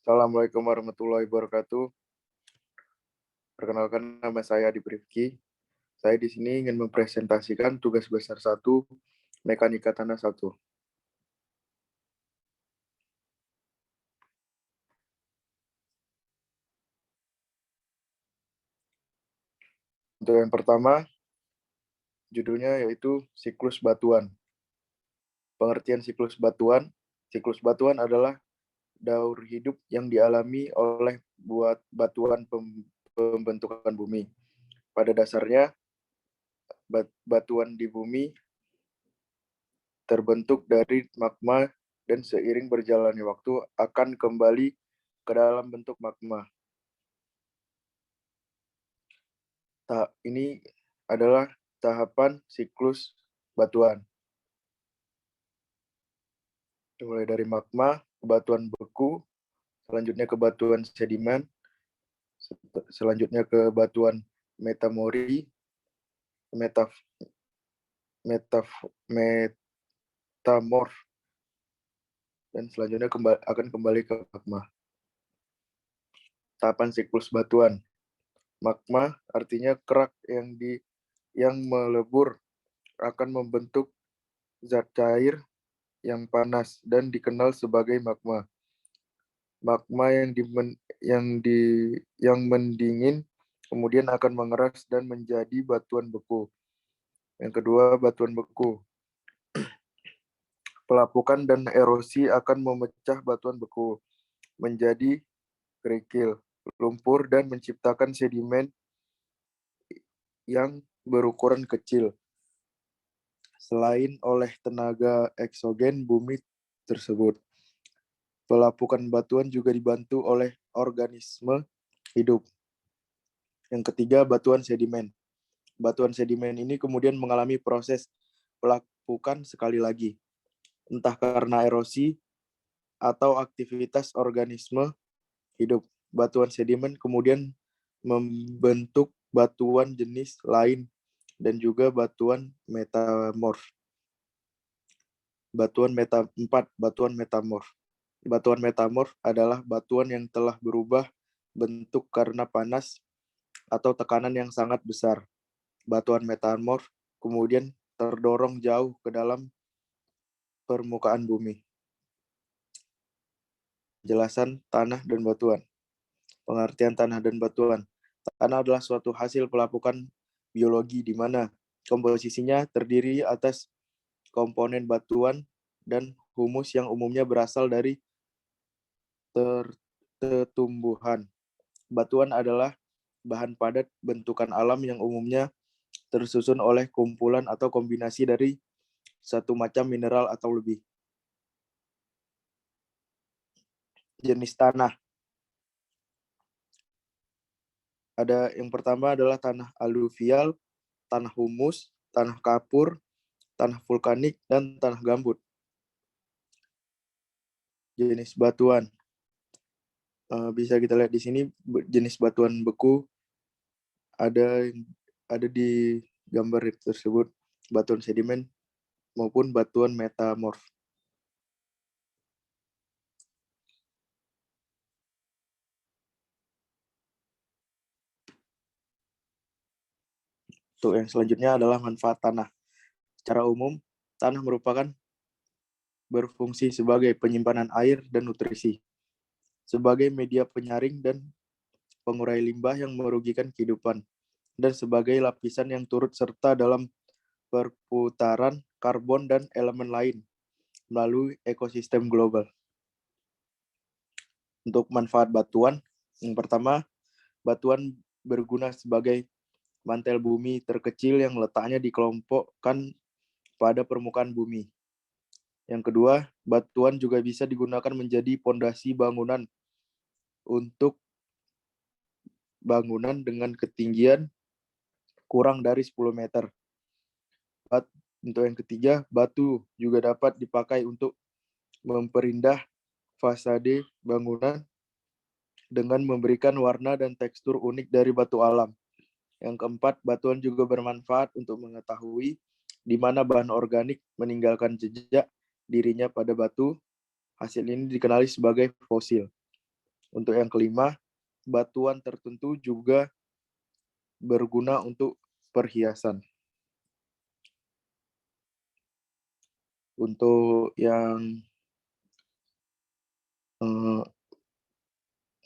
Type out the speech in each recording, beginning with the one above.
Assalamualaikum warahmatullahi wabarakatuh. Perkenalkan nama saya Adi Rifki. Saya di sini ingin mempresentasikan tugas besar 1 Mekanika Tanah 1. Untuk yang pertama, judulnya yaitu siklus batuan. Pengertian siklus batuan adalah daur hidup yang dialami oleh batuan pembentukan bumi. Pada dasarnya, batuan di bumi terbentuk dari magma dan seiring berjalannya waktu akan kembali ke dalam bentuk magma. Ini adalah tahapan siklus batuan. Mulai dari magma, ke batuan beku, selanjutnya ke batuan sedimen, selanjutnya ke batuan metamorfi, metamorf, dan selanjutnya akan kembali ke magma. Tahapan siklus batuan. Magma artinya kerak yang melebur akan membentuk zat cair yang panas dan dikenal sebagai magma. Magma yang mendingin kemudian akan mengeras dan menjadi batuan beku. Yang kedua, batuan beku. Pelapukan dan erosi akan memecah batuan beku menjadi kerikil, lumpur, dan menciptakan sedimen yang berukuran kecil. Selain oleh tenaga eksogen bumi tersebut, pelapukan batuan juga dibantu oleh organisme hidup. Yang ketiga, batuan sedimen. Batuan sedimen ini kemudian mengalami proses pelapukan sekali lagi, entah karena erosi atau aktivitas organisme hidup. Batuan sedimen kemudian membentuk batuan jenis lain dan juga batuan metamorf. Batuan metamorf. Batuan metamorf adalah batuan yang telah berubah bentuk karena panas atau tekanan yang sangat besar. Batuan metamorf kemudian terdorong jauh ke dalam permukaan bumi. Jelasan tanah dan batuan. Pengertian tanah dan batuan. Tanah adalah suatu hasil pelapukan biologi di mana komposisinya terdiri atas komponen batuan dan humus yang umumnya berasal dari tumbuhan. Batuan adalah bahan padat bentukan alam yang umumnya tersusun oleh kumpulan atau kombinasi dari satu macam mineral atau lebih. Jenis tanah. Ada yang pertama adalah tanah aluvial, tanah humus, tanah kapur, tanah vulkanik, dan tanah gambut. Jenis batuan. Bisa kita lihat di sini jenis batuan beku ada di gambar tersebut, batuan sedimen maupun batuan metamorf. Untuk yang selanjutnya adalah manfaat tanah. Secara umum, tanah merupakan berfungsi sebagai penyimpanan air dan nutrisi, sebagai media penyaring dan pengurai limbah yang merugikan kehidupan, dan sebagai lapisan yang turut serta dalam perputaran karbon dan elemen lain melalui ekosistem global. Untuk manfaat batuan, yang pertama, batuan berguna sebagai mantel bumi terkecil yang letaknya dikelompokkan pada permukaan bumi. Yang kedua, batuan juga bisa digunakan menjadi pondasi bangunan untuk bangunan dengan ketinggian kurang dari 10 meter. Untuk yang ketiga, batu juga dapat dipakai untuk memperindah fasade bangunan dengan memberikan warna dan tekstur unik dari batu alam. Yang keempat, batuan juga bermanfaat untuk mengetahui di mana bahan organik meninggalkan jejak dirinya pada batu. Hasil ini dikenali sebagai fosil. Untuk yang kelima, batuan tertentu juga berguna untuk perhiasan. Untuk yang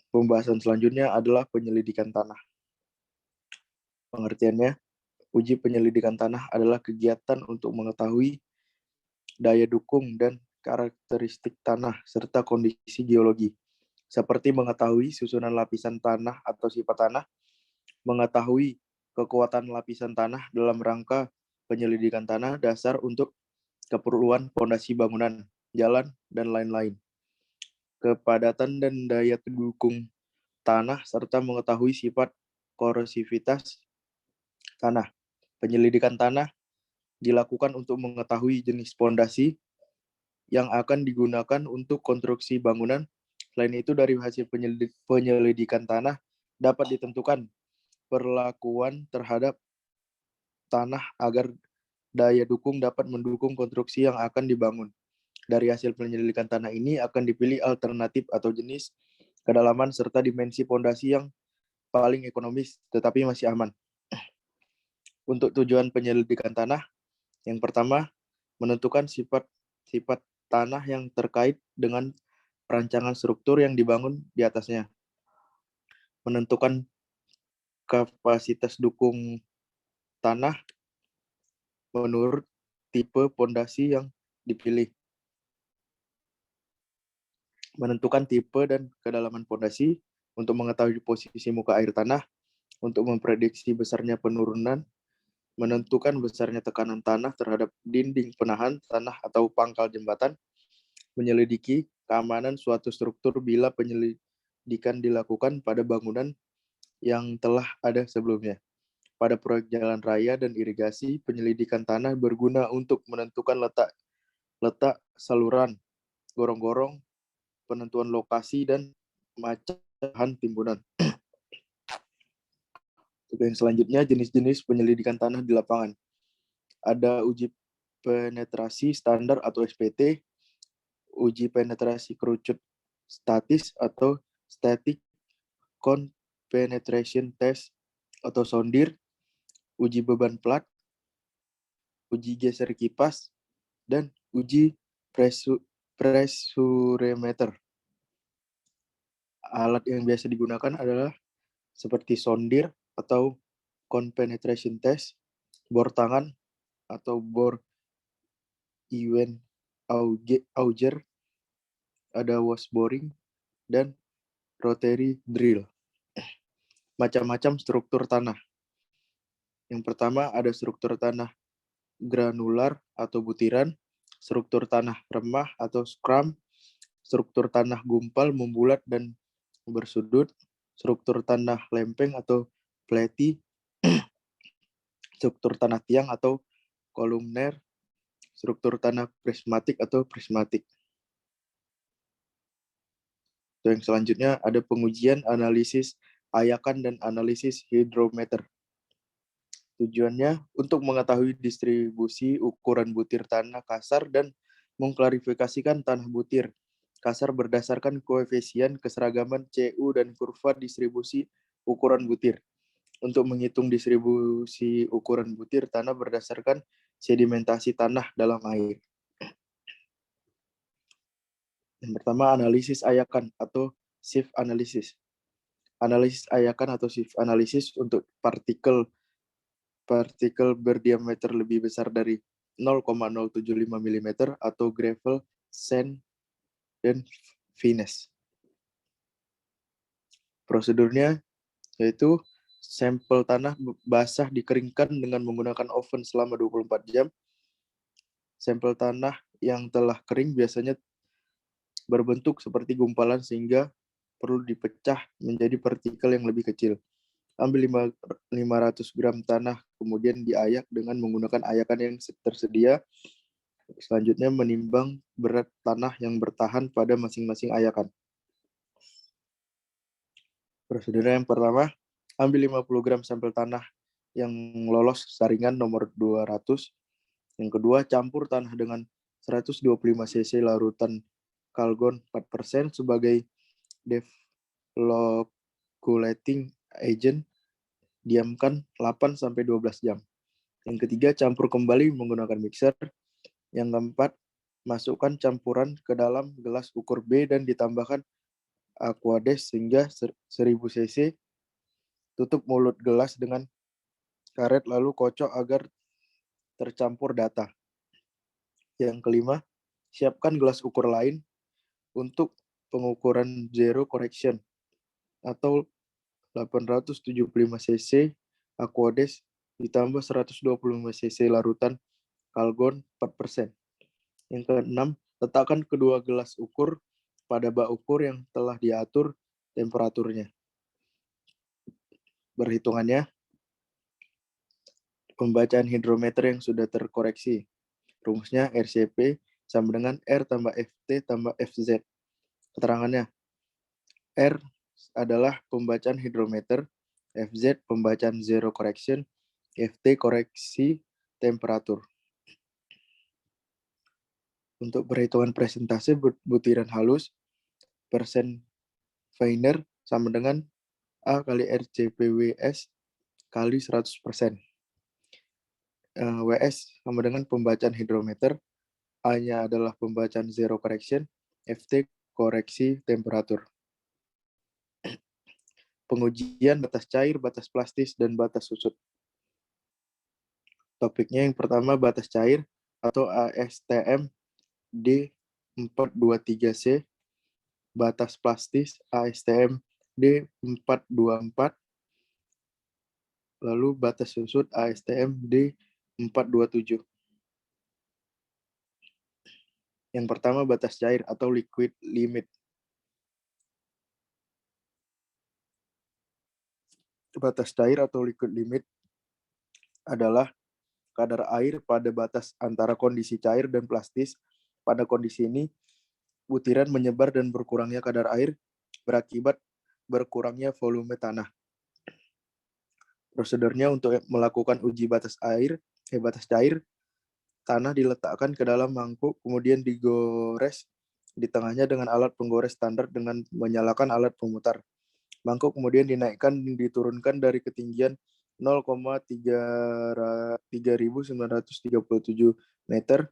pembahasan selanjutnya adalah penyelidikan tanah. Pengertiannya, uji penyelidikan tanah adalah kegiatan untuk mengetahui daya dukung dan karakteristik tanah serta kondisi geologi, seperti mengetahui susunan lapisan tanah atau sifat tanah, mengetahui kekuatan lapisan tanah dalam rangka penyelidikan tanah dasar untuk keperluan fondasi bangunan, jalan, dan lain-lain. Kepadatan dan daya dukung tanah, serta mengetahui sifat korosivitas tanah. Penyelidikan tanah dilakukan untuk mengetahui jenis fondasi yang akan digunakan untuk konstruksi bangunan. Selain itu, dari hasil penyelidikan tanah dapat ditentukan perlakuan terhadap tanah agar daya dukung dapat mendukung konstruksi yang akan dibangun. Dari hasil penyelidikan tanah ini akan dipilih alternatif atau jenis, kedalaman, serta dimensi fondasi yang paling ekonomis tetapi masih aman. Untuk tujuan penyelidikan tanah, yang pertama, menentukan sifat tanah yang terkait dengan perancangan struktur yang dibangun di atasnya. Menentukan kapasitas dukung tanah menurut tipe fondasi yang dipilih. Menentukan tipe dan kedalaman fondasi untuk mengetahui posisi muka air tanah, untuk memprediksi besarnya penurunan, menentukan besarnya tekanan tanah terhadap dinding penahan tanah atau pangkal jembatan, menyelidiki keamanan suatu struktur bila penyelidikan dilakukan pada bangunan yang telah ada sebelumnya. Pada proyek jalan raya dan irigasi, penyelidikan tanah berguna untuk menentukan letak saluran, gorong-gorong, penentuan lokasi, dan macam timbunan. Yang selanjutnya, jenis-jenis penyelidikan tanah di lapangan. Ada uji penetrasi standar atau SPT, uji penetrasi kerucut statis atau static penetration test atau sondir, uji beban plat, uji geser kipas, dan uji pressurimeter. Alat yang biasa digunakan adalah seperti sondir atau cone penetration test, bor tangan atau bor Ewen Auger, ada wash boring, dan rotary drill. Macam-macam struktur tanah. Yang pertama ada struktur tanah granular atau butiran, struktur tanah remah atau scrum, struktur tanah gumpal, membulat, dan bersudut, struktur tanah lempeng atau flatty, struktur tanah tiang atau kolumner, struktur tanah prismatik atau prismatik. Yang selanjutnya ada pengujian, analisis ayakan, dan analisis hidrometer. Tujuannya untuk mengetahui distribusi ukuran butir tanah kasar dan mengklarifikasikan tanah butir kasar berdasarkan koefisien keseragaman CU dan kurva distribusi ukuran butir. Untuk menghitung distribusi ukuran butir tanah berdasarkan sedimentasi tanah dalam air. Yang pertama, analisis ayakan atau shift analysis. Analisis ayakan atau shift analysis untuk partikel berdiameter lebih besar dari 0,075 mm atau gravel, sand, dan fines. Prosedurnya yaitu sampel tanah basah dikeringkan dengan menggunakan oven selama 24 jam. Sampel tanah yang telah kering biasanya berbentuk seperti gumpalan sehingga perlu dipecah menjadi partikel yang lebih kecil. Ambil 500 gram tanah, kemudian diayak dengan menggunakan ayakan yang tersedia. Selanjutnya menimbang berat tanah yang bertahan pada masing-masing ayakan. Prosedur yang pertama, ambil 50 gram sampel tanah yang lolos saringan nomor 200. Yang kedua, campur tanah dengan 125 cc larutan kalgon 4% sebagai loculating agent, diamkan 8-12 jam. Yang ketiga, campur kembali menggunakan mixer. Yang keempat, masukkan campuran ke dalam gelas ukur B dan ditambahkan aquades hingga 1000 cc. Tutup mulut gelas dengan karet lalu kocok agar tercampur data. Yang kelima, siapkan gelas ukur lain untuk pengukuran zero correction atau 875 cc aquades ditambah 125 cc larutan kalgon 4%. Yang keenam, letakkan kedua gelas ukur pada bak ukur yang telah diatur temperaturnya. Perhitungannya, pembacaan hidrometer yang sudah terkoreksi. Rumusnya RCP sama dengan R tambah FT tambah FZ. Keterangannya, R adalah pembacaan hidrometer, FZ pembacaan zero correction, FT koreksi temperatur. Untuk perhitungan presentase butiran halus, persen Weiner sama dengan A kali RCPWS kali 100%. WS sama dengan pembacaan hidrometer, A-nya adalah pembacaan zero correction, FT koreksi temperatur. Pengujian batas cair, batas plastis, dan batas susut. Topiknya yang pertama batas cair atau ASTM D423C, batas plastis ASTM D424, lalu batas susut ASTM D427. Yang pertama batas cair atau liquid limit. Batas cair atau liquid limit adalah kadar air pada batas antara kondisi cair dan plastis. Pada kondisi ini, butiran menyebar dan berkurangnya kadar air berakibat berkurangnya volume tanah. Prosedurnya untuk melakukan uji batas cair, tanah diletakkan ke dalam mangkuk, kemudian digores di tengahnya dengan alat penggores standar dengan menyalakan alat pemutar. Mangkuk kemudian dinaikkan dan diturunkan dari ketinggian 0,3937 meter.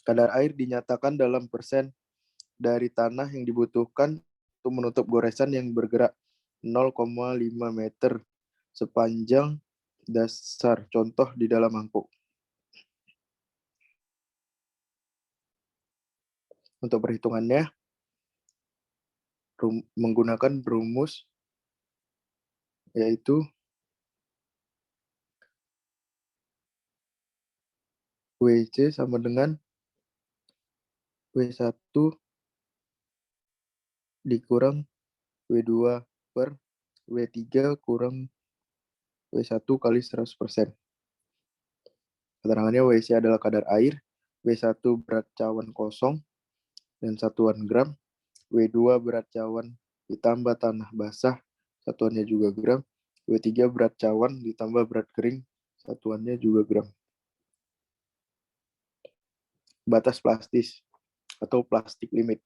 Kadar air dinyatakan dalam persen dari tanah yang dibutuhkan untuk menutup goresan yang bergerak 0,5 meter sepanjang dasar contoh di dalam mangkuk. Untuk perhitungannya, menggunakan rumus yaitu WC sama dengan W1 dikurang W2 per W3 kurang W1 kali 100%. Keterangannya WC adalah kadar air, W1 berat cawan kosong dan satuan gram, W2 berat cawan ditambah tanah basah, satuannya juga gram, W3 berat cawan ditambah berat kering, satuannya juga gram. Batas plastis atau plastic limit.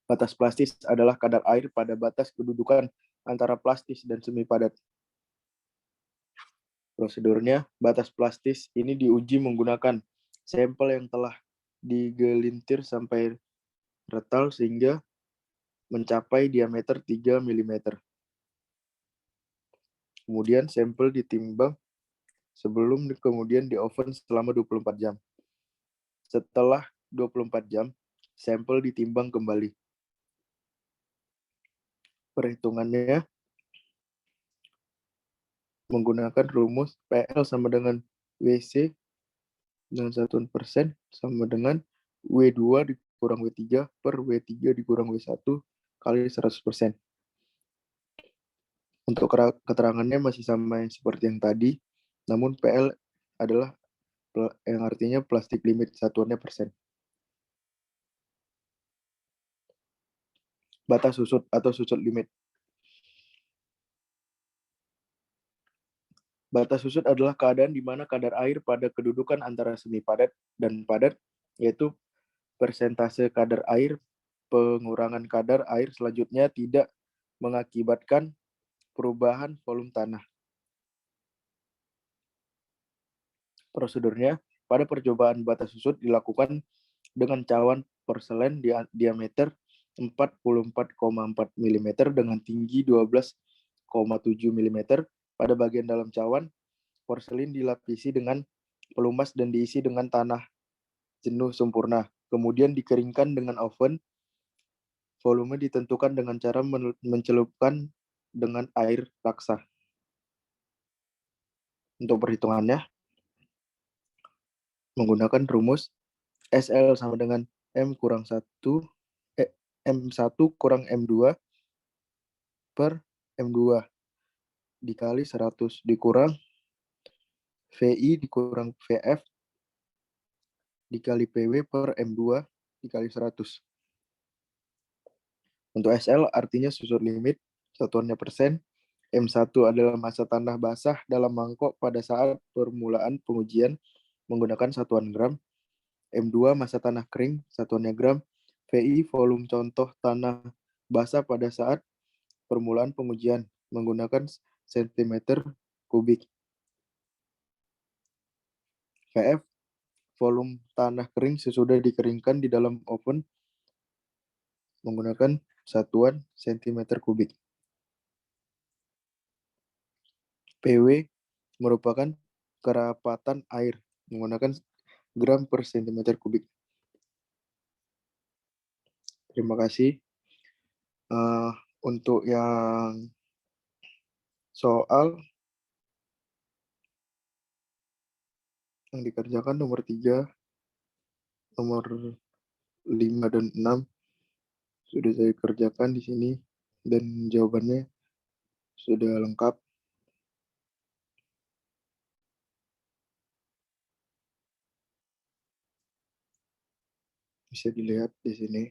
Batas plastis adalah kadar air pada batas kedudukan antara plastis dan semi padat. Prosedurnya, batas plastis ini diuji menggunakan sampel yang telah digelintir sampai retal sehingga mencapai diameter 3 mm. Kemudian sampel ditimbang sebelum kemudian di oven selama 24 jam. Setelah 24 jam, sampel ditimbang kembali. Perhitungannya menggunakan rumus PL sama dengan WC dengan satuan persen sama dengan W2 dikurang W3 per W3 dikurang W1 kali 100%. Untuk keterangannya masih sama yang seperti yang tadi, namun PL adalah yang artinya plastic limit, satuannya persen. Batas susut atau susut limit. Batas susut adalah keadaan di mana kadar air pada kedudukan antara semi padat dan padat yaitu persentase kadar air. Pengurangan kadar air selanjutnya tidak mengakibatkan perubahan volume tanah. Prosedurnya, pada percobaan bata susut dilakukan dengan cawan porselen diameter 44,4 mm dengan tinggi 12,7 mm. Pada bagian dalam cawan, porselin dilapisi dengan pelumas dan diisi dengan tanah jenuh sempurna. Kemudian dikeringkan dengan oven. Volume ditentukan dengan cara mencelupkan dengan air raksa. Untuk perhitungannya, menggunakan rumus SL sama dengan M kurang 1, M1 kurang M2 per M2 dikali 100 dikurang VI dikurang VF dikali PW per M2 dikali 100. Untuk SL artinya susut limit, satuannya persen. M1 adalah massa tanah basah dalam mangkok pada saat permulaan pengujian menggunakan satuan gram. M2 massa tanah kering, satuannya gram. VI volume contoh tanah basah pada saat permulaan pengujian menggunakan cm kubik. VF volume tanah kering sesudah dikeringkan di dalam oven menggunakan satuan cm kubik. PW merupakan kerapatan air menggunakan gram per cm kubik. Terima kasih. Untuk yang soal yang dikerjakan nomor 3, nomor 5 dan 6 sudah saya kerjakan di sini dan jawabannya sudah lengkap. Bisa dilihat di sini.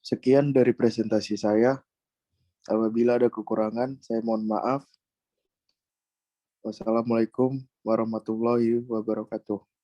Sekian dari presentasi saya. Apabila ada kekurangan, saya mohon maaf. Wassalamualaikum warahmatullahi wabarakatuh.